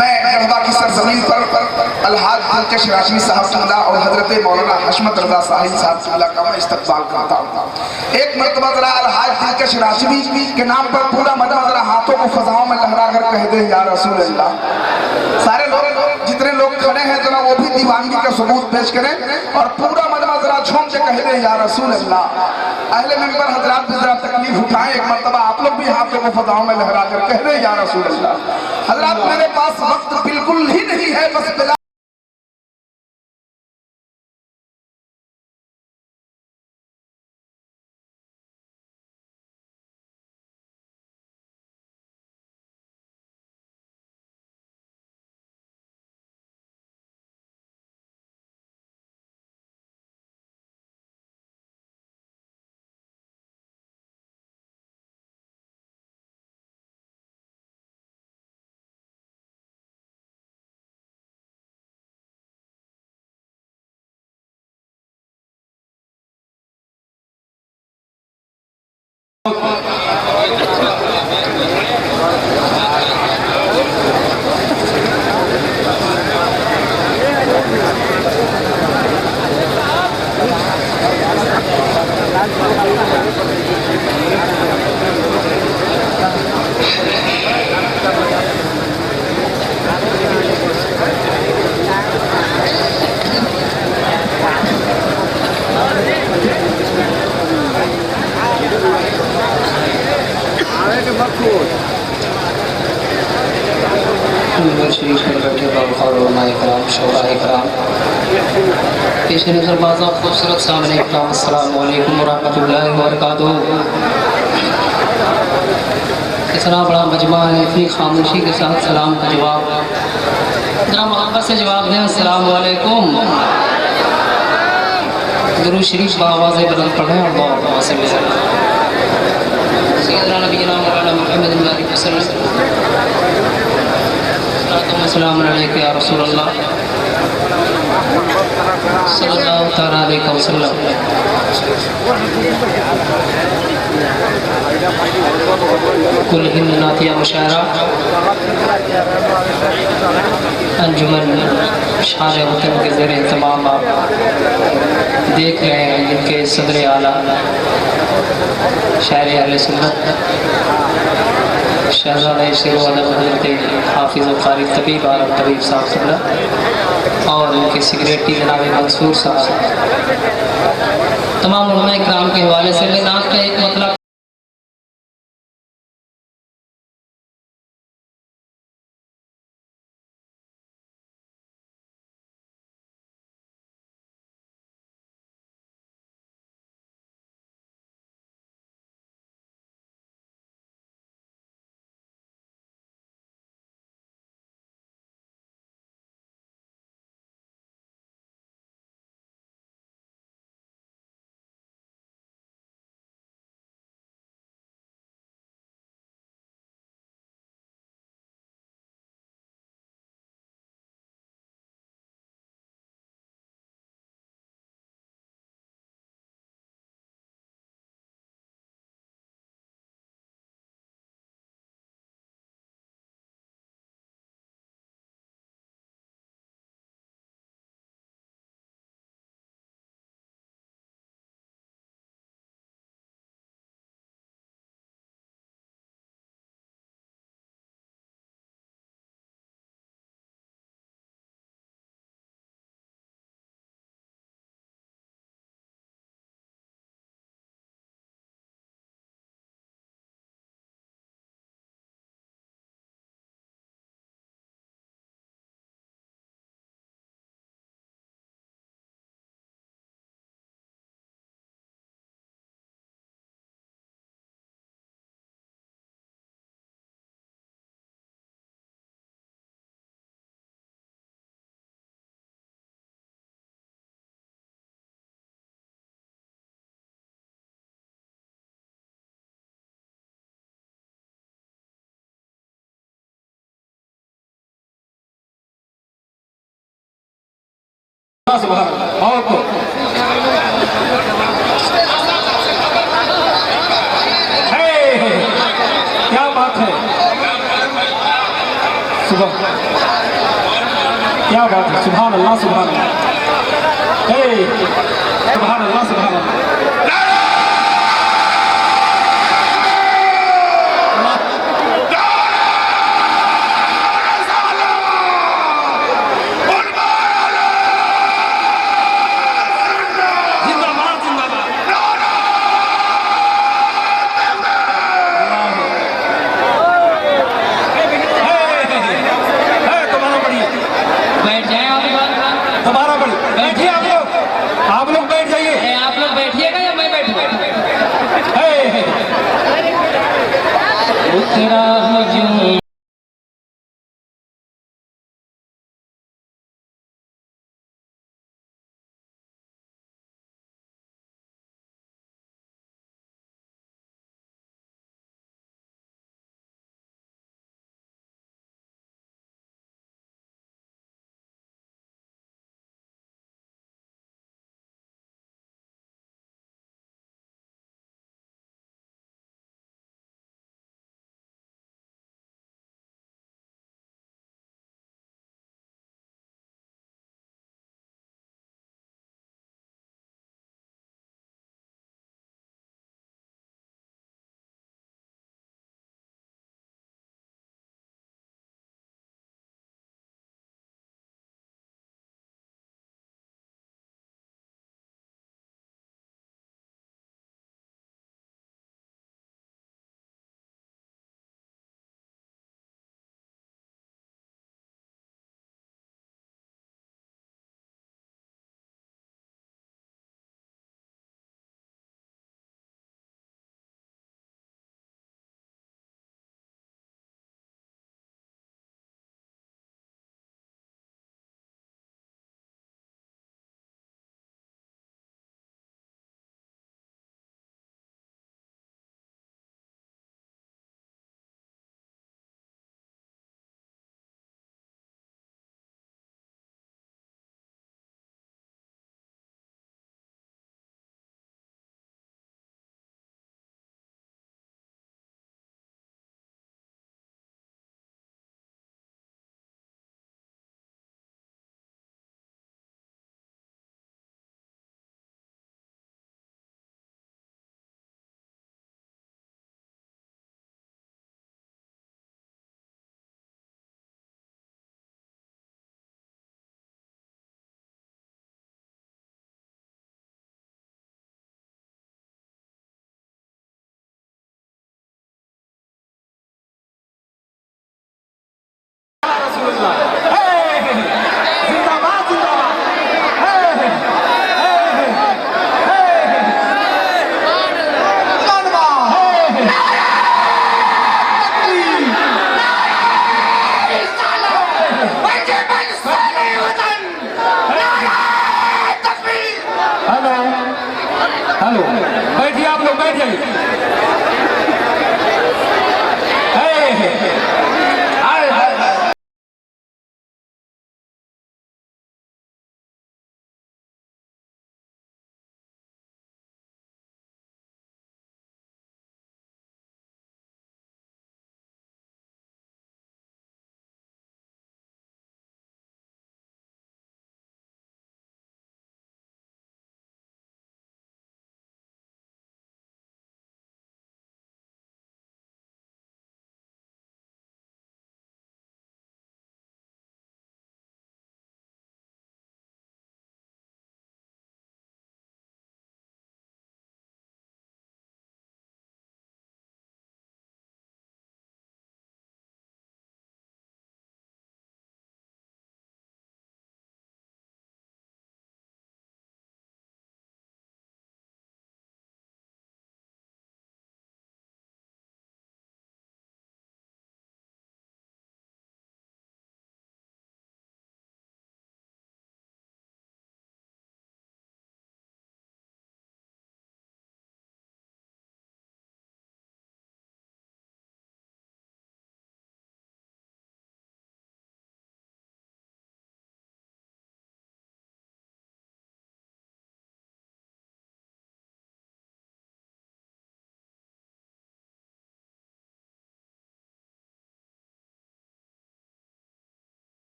मैं गढ़वा की सरजमीन पर अलहाज दिलकश राशमी साहब क़िबला और हजरत मौलाना हशमत रज़ा साहिब साहब क़िबला का मैं इस्तक़बाल करता हूँ। एक मरतबा ज़रा अलहाज दिलकश राशमी के नाम पर पूरा मजमा ज़रा हाथों को फजाओं में लहरा कर कह दे या रसूल अल्लाह। सारे लोग जितने लोग खड़े हैं ज़रा वो भी दीवानगी का सबूत पेश करें और पूरा मजमा ज़रा झूम के कह दे या रसूल अल्लाह। अहले मिंबर हजरात भी ज़रा तकलीफ उठाएं, एक मरतबा आप लोग भी हाथों को फजाओं में लहरा कर कह दे या रसूल अल्लाह। हजरात मेरे पास वक्त बिल्कुल ही नहीं है, बस बिला शरीफ में बैठे बाबा कराम शोरा कराम पेश नज़र बाज़ा खूबसूरत सामने कराम अस्सलाम वालेकुम वरहमतुल्लाहि वबरकातुहू। कितना बड़ा मजमा है, इतनी खामोशी के साथ सलाम का जवाब जरा मोहब्बत से जवाब दें अस्सलाम वालेकुम। दुरूद शरीफ बावाज़ बुलंद पढ़ें अल्लाहुम्मा सल्ली अला सय्यिदना नबीना मौलाना मुहम्मद अस्सलाम अलैका या रसूल अल्लाह सल्लल्लाहु तआला अलैहि वसल्लम। कुल हिंद नातिया मुशायरा अंजुमन शान वतन के ज़ेर एहतमाम आप देख रहे हैं, जिनके सदर आला शायर अहले सुन्नत शहज़ादा शेर अदब हज़रत हाफिज़ और क़ारी तबीब आलम तबीब साहब क़िबला और उनके सेक्रेटरी जनाब मंसूर साहब, तमाम उलमा इकराम के हवाले से मैं नात का एक मतलब और तो क्या बात है। सुबह क्या बात है, सुभान अल्लाह सुभान अल्लाह, हे सुभान अल्लाह सुभान अल्लाह। बैठ जाए आप लोग, दोबारा पढ़िए, बैठिए आप लोग बैठ जाइए। आप लोग बैठिएगा या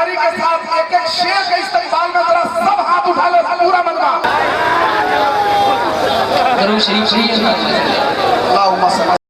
ईमानदारी के साथ एक एक शेर के इस्तेमाल में जरा सब हाथ उठा ले पूरा मलबा दरूद शरीफ अल्लाहुम्मा सल्ली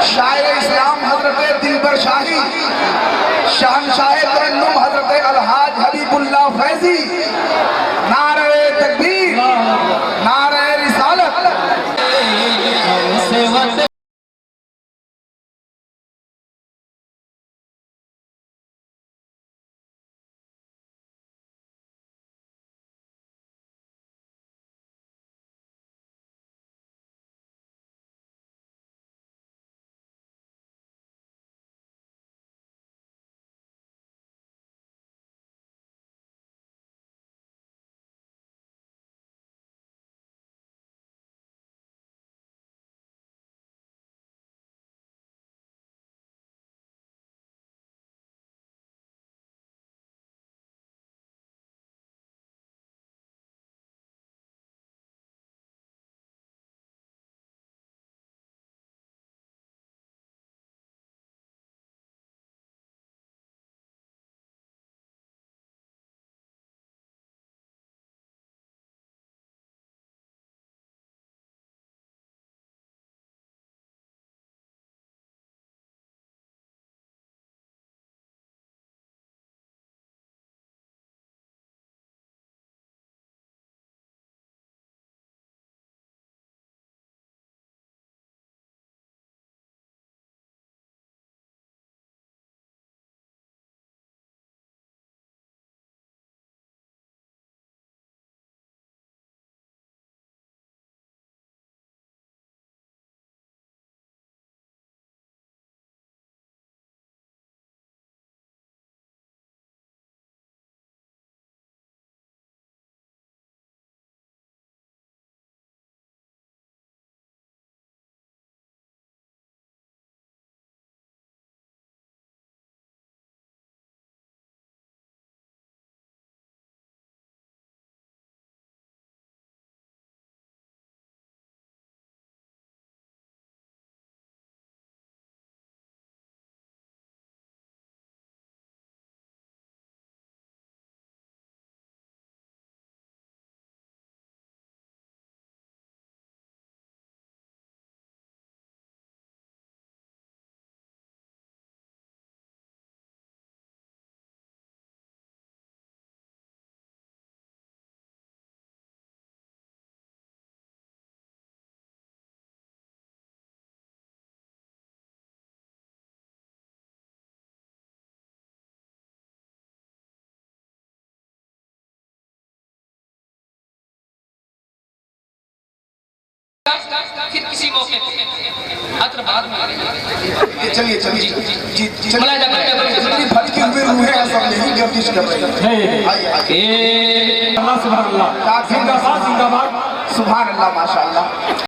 शायर इस्लाम हजरत दिलबर शाही शहनशाह तरन्नुम हजरत अलहाज हबीबुल्लाह फैजी नारे तकबीर नारे रिसालत फिर किसी मौके पे अत्र बाद में चलिए चलिए जी मलाइजा जितनी भटकी हुई रूहें हैं सब यही गर्दिश कर रही हैं हे आइए आइए अल्लाह सुभान अल्लाह जिंदाबाद जिंदाबाद सुभान अल्लाह माशाअल्लाह